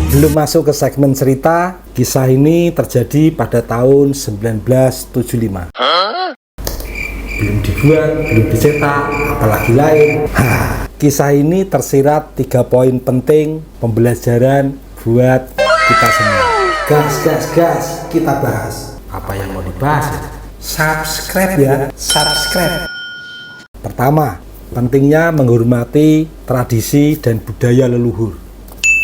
Belum masuk ke segmen cerita, kisah ini terjadi pada tahun 1975. Belum dibuat, belum dicetak, apalagi lain. Kisah ini tersirat 3 poin penting pembelajaran buat kita semua. Gas, kita bahas. Apa yang mau dibahas? Subscribe ya, subscribe. Pertama, pentingnya menghormati tradisi dan budaya leluhur.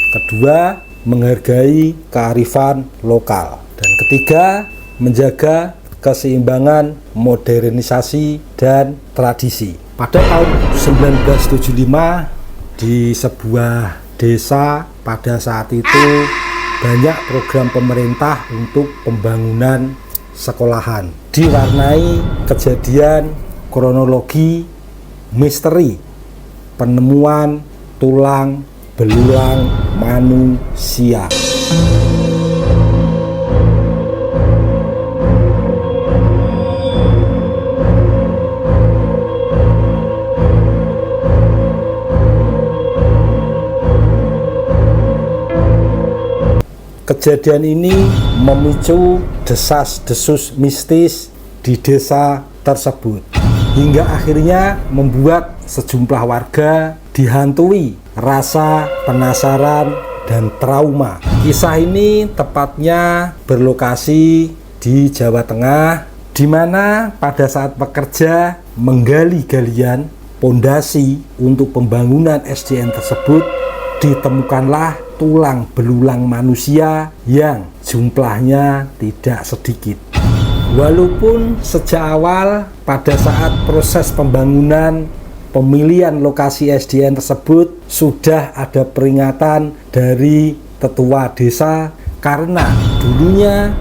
Kedua, menghargai kearifan lokal. Dan ketiga, menjaga keseimbangan modernisasi dan tradisi. Pada tahun 1975 di sebuah desa pada saat itu banyak program pemerintah untuk pembangunan sekolahan. Diwarnai kejadian kronologi misteri penemuan tulang belulang manusia. Kejadian ini memicu desas-desus mistis di desa tersebut, hingga akhirnya membuat sejumlah warga dihantui rasa penasaran dan trauma. Kisah ini tepatnya berlokasi di Jawa Tengah, di mana pada saat pekerja menggali galian pondasi untuk pembangunan SDN tersebut, ditemukanlah tulang belulang manusia yang jumlahnya tidak sedikit. Walaupun sejak awal pada saat proses pembangunan pemilihan lokasi SDN tersebut sudah ada peringatan dari tetua desa, karena dulunya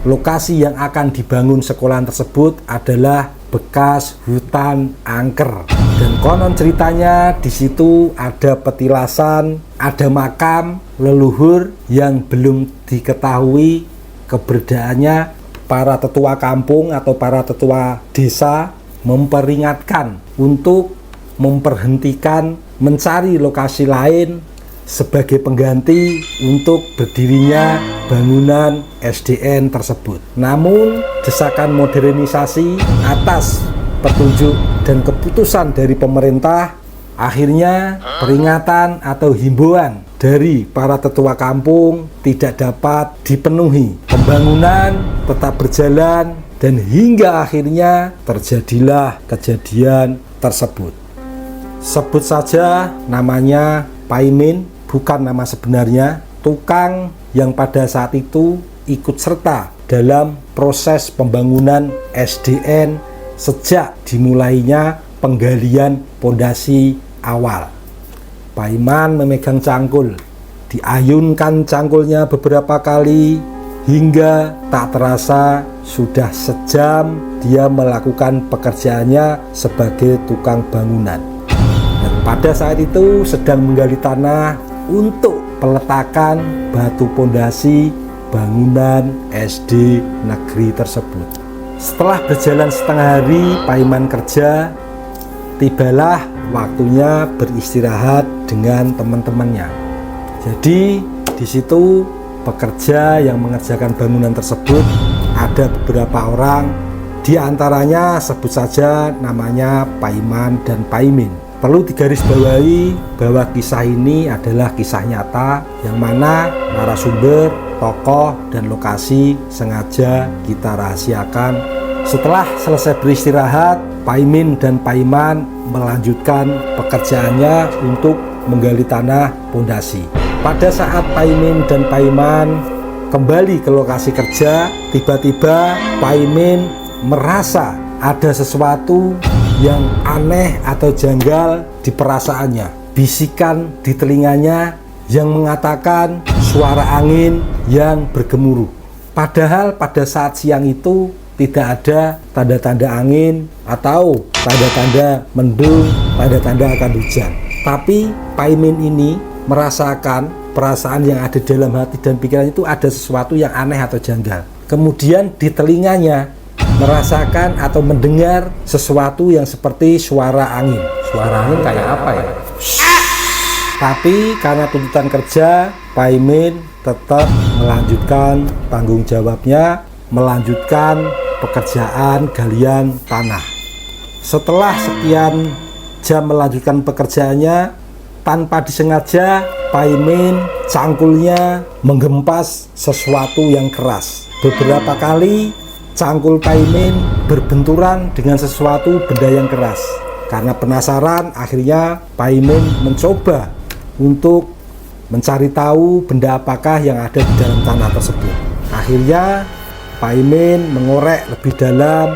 lokasi yang akan dibangun sekolahan tersebut adalah bekas hutan angker, dan konon ceritanya di situ ada petilasan, ada makam leluhur yang belum diketahui keberadaannya. Para tetua kampung atau para tetua desa memperingatkan untuk memperhentikan mencari lokasi lain sebagai pengganti untuk berdirinya bangunan SDN tersebut. Namun desakan modernisasi atas petunjuk dan keputusan dari pemerintah, akhirnya peringatan atau himbauan dari para tetua kampung tidak dapat dipenuhi. Pembangunan tetap berjalan dan hingga akhirnya terjadilah kejadian tersebut. Sebut saja namanya Paimin, bukan nama sebenarnya, tukang yang pada saat itu ikut serta dalam proses pembangunan SDN sejak dimulainya penggalian pondasi awal. Paiman memegang cangkul, diayunkan cangkulnya beberapa kali hingga tak terasa sudah sejam dia melakukan pekerjaannya sebagai tukang bangunan. Dan pada saat itu sedang menggali tanah untuk peletakan batu pondasi bangunan SD negeri tersebut. Setelah berjalan setengah hari Paiman kerja, tibalah waktunya beristirahat dengan teman-temannya. Jadi di situ pekerja yang mengerjakan bangunan tersebut ada beberapa orang, di antaranya sebut saja namanya Paiman dan Paimin. Perlu digarisbawahi bahwa kisah ini adalah kisah nyata yang mana narasumber, tokoh, dan lokasi sengaja kita rahasiakan. Setelah selesai beristirahat, Paimin dan Paiman melanjutkan pekerjaannya untuk menggali tanah pondasi. Pada saat Paimin dan Paiman kembali ke lokasi kerja, tiba-tiba Paimin merasa ada sesuatu yang aneh atau janggal di perasaannya. Bisikan di telinganya yang mengatakan suara angin yang bergemuruh. Padahal pada saat siang itu tidak ada tanda-tanda angin atau tanda-tanda mendung, tanda-tanda akan hujan. Tapi Paimin ini merasakan perasaan yang ada dalam hati dan pikiran itu ada sesuatu yang aneh atau janggal. Kemudian di telinganya merasakan atau mendengar sesuatu yang seperti suara angin. Suara angin kayak apa ya? Tapi karena tuntutan kerja Pak Imin tetap melanjutkan tanggung jawabnya, melanjutkan pekerjaan galian tanah. Setelah sekian jam melanjutkan pekerjaannya, tanpa disengaja Pak Imin cangkulnya menggempas sesuatu yang keras. Beberapa kali cangkul Pak Imin berbenturan dengan sesuatu benda yang keras. Karena penasaran, akhirnya Pak Imin mencoba untuk mencari tahu benda apakah yang ada di dalam tanah tersebut. Akhirnya Pak Imin mengorek lebih dalam.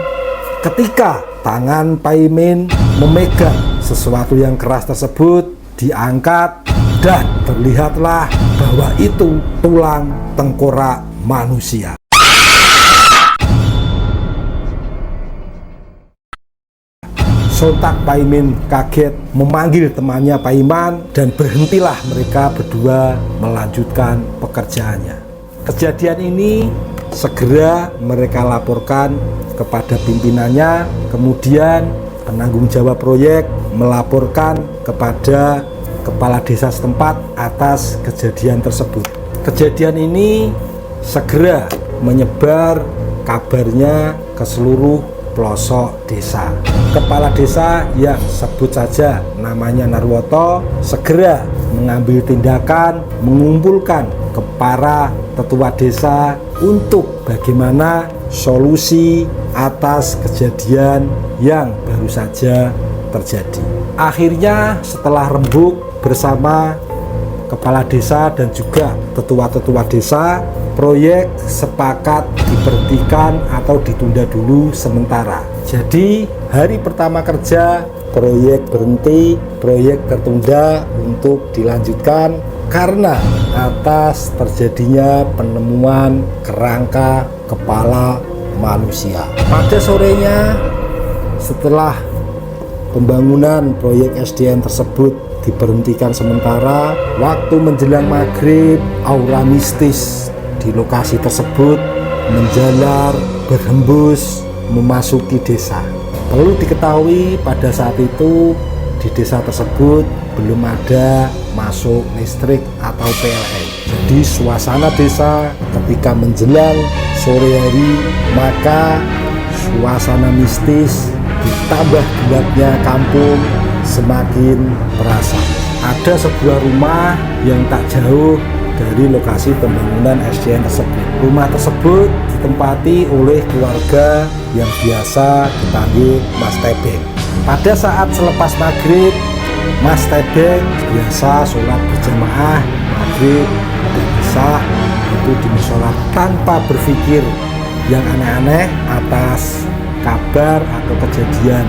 Ketika tangan Pak Imin memegang sesuatu yang keras tersebut, diangkat dan terlihatlah bahwa itu tulang tengkorak manusia. Sontak Pak Imin kaget, memanggil temannya Pak Iman, dan berhentilah mereka berdua melanjutkan pekerjaannya. Kejadian ini segera mereka laporkan kepada pimpinannya, kemudian penanggung jawab proyek melaporkan kepada kepala desa setempat atas kejadian tersebut. Kejadian ini segera menyebar kabarnya ke seluruh pelosok desa. Kepala desa yang sebut saja namanya Narwoto segera mengambil tindakan, mengumpulkan ke para tetua desa untuk bagaimana solusi atas kejadian yang baru saja terjadi. Akhirnya setelah rembuk bersama kepala desa dan juga tetua-tetua desa, proyek sepakat diberhentikan atau ditunda dulu sementara. Jadi hari pertama kerja proyek berhenti, proyek tertunda untuk dilanjutkan karena atas terjadinya penemuan kerangka kepala manusia. Pada sorenya setelah pembangunan proyek SDN tersebut diberhentikan sementara, waktu menjelang maghrib, aura mistis di lokasi tersebut menjalar, berhembus, memasuki desa. Perlu diketahui pada saat itu di desa tersebut belum ada masuk listrik atau PLN. Jadi suasana desa ketika menjelang sore hari, maka suasana mistis ditambah gelapnya kampung semakin terasa. Ada sebuah rumah yang tak jauh dari lokasi pembangunan SDN tersebut. Rumah tersebut ditempati oleh keluarga yang biasa dipanggil Mas Tebeng. Pada saat selepas maghrib, Mas Tebeng biasa sholat berjamaah maghrib dan isya itu di musola tanpa berpikir yang aneh-aneh atas kabar atau kejadian.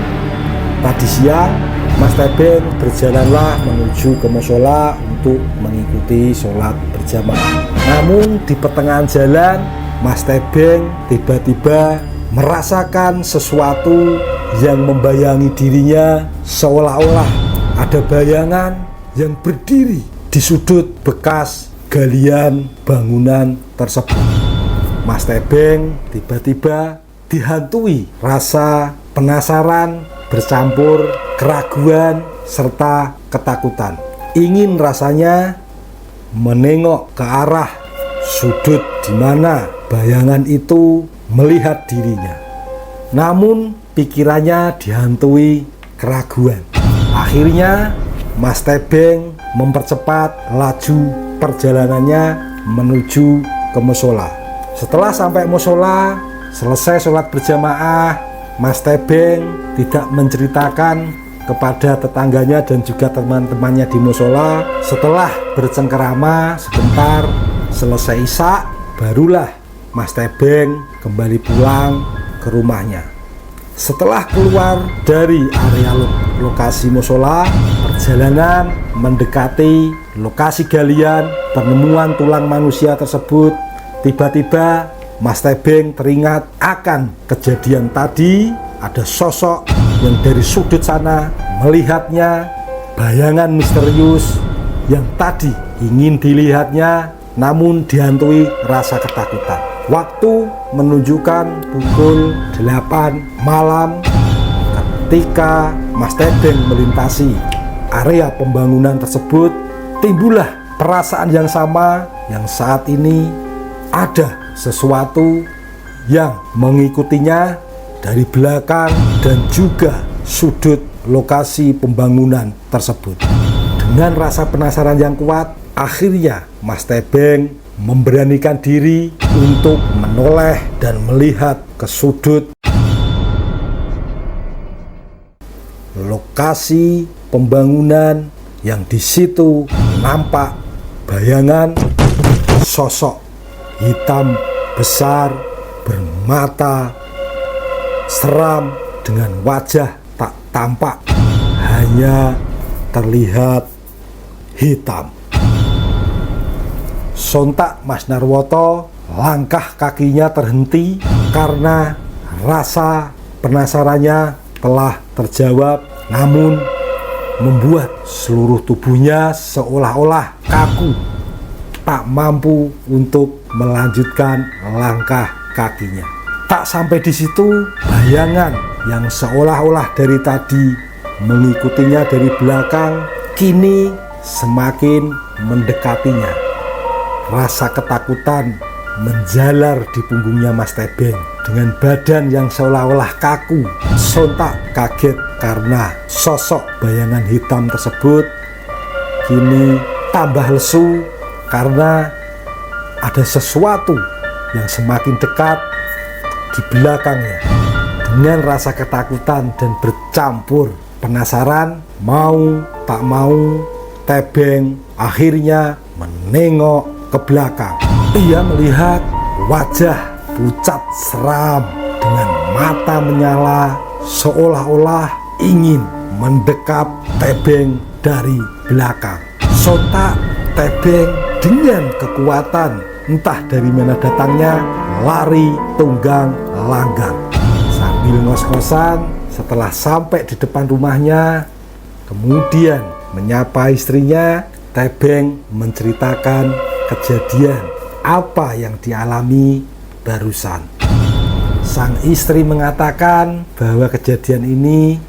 Tadi siang Mas Tebeng berjalanlah menuju ke musola untuk mengikuti sholat berjamaah. Namun di pertengahan jalan, Mas Tebeng tiba-tiba merasakan sesuatu yang membayangi dirinya, seolah-olah ada bayangan yang berdiri di sudut bekas galian bangunan tersebut. Mas Tebeng tiba-tiba dihantui rasa penasaran bercampur keraguan serta ketakutan. Ingin rasanya menengok ke arah sudut di mana bayangan itu melihat dirinya. Namun pikirannya dihantui keraguan. Akhirnya Mas Tebeng mempercepat laju perjalanannya menuju ke musola. Setelah sampai musola, selesai sholat berjamaah, Mas Tebeng tidak menceritakan kepada tetangganya dan juga teman-temannya di musola. Setelah bercengkerama sebentar, selesai isya, barulah Mas Tebeng kembali pulang ke rumahnya. Setelah keluar dari area lokasi musola, perjalanan mendekati lokasi galian penemuan tulang manusia tersebut, tiba-tiba Mas Tebeng teringat akan kejadian tadi. Ada sosok yang dari sudut sana melihatnya, bayangan misterius yang tadi ingin dilihatnya namun dihantui rasa ketakutan. Waktu menunjukkan pukul 8 malam ketika Mas Tebeng melintasi area pembangunan tersebut, timbullah perasaan yang sama yang saat ini ada sesuatu yang mengikutinya dari belakang dan juga sudut lokasi pembangunan tersebut. Dengan rasa penasaran yang kuat, akhirnya Mas Tebeng memberanikan diri untuk menoleh dan melihat ke sudut lokasi pembangunan yang di situ nampak bayangan sosok hitam besar bermata seram dengan wajah tak tampak, hanya terlihat hitam. Sontak Mas Narwoto langkah kakinya terhenti karena rasa penasarannya telah terjawab, namun membuat seluruh tubuhnya seolah-olah kaku, tak mampu untuk melanjutkan langkah kakinya. Tak sampai di situ, bayangan yang seolah-olah dari tadi mengikutinya dari belakang kini semakin mendekatinya. Rasa ketakutan menjalar di punggungnya Mas Tebeng. Dengan badan yang seolah-olah kaku, sontak kaget karena sosok bayangan hitam tersebut kini tambah lesu karena ada sesuatu yang semakin dekat di belakangnya. Dengan rasa ketakutan dan bercampur penasaran, mau tak mau, Tebeng akhirnya menengok ke belakang. Ia melihat wajah pucat seram dengan mata menyala seolah-olah ingin mendekap Tebeng dari belakang. Sontak Tebeng dengan kekuatan entah dari mana datangnya lari tunggang langgang. Sambil ngos-ngosan, setelah sampai di depan rumahnya, kemudian menyapa istrinya, Tebeng menceritakan kejadian apa yang dialami barusan. Sang istri mengatakan bahwa kejadian ini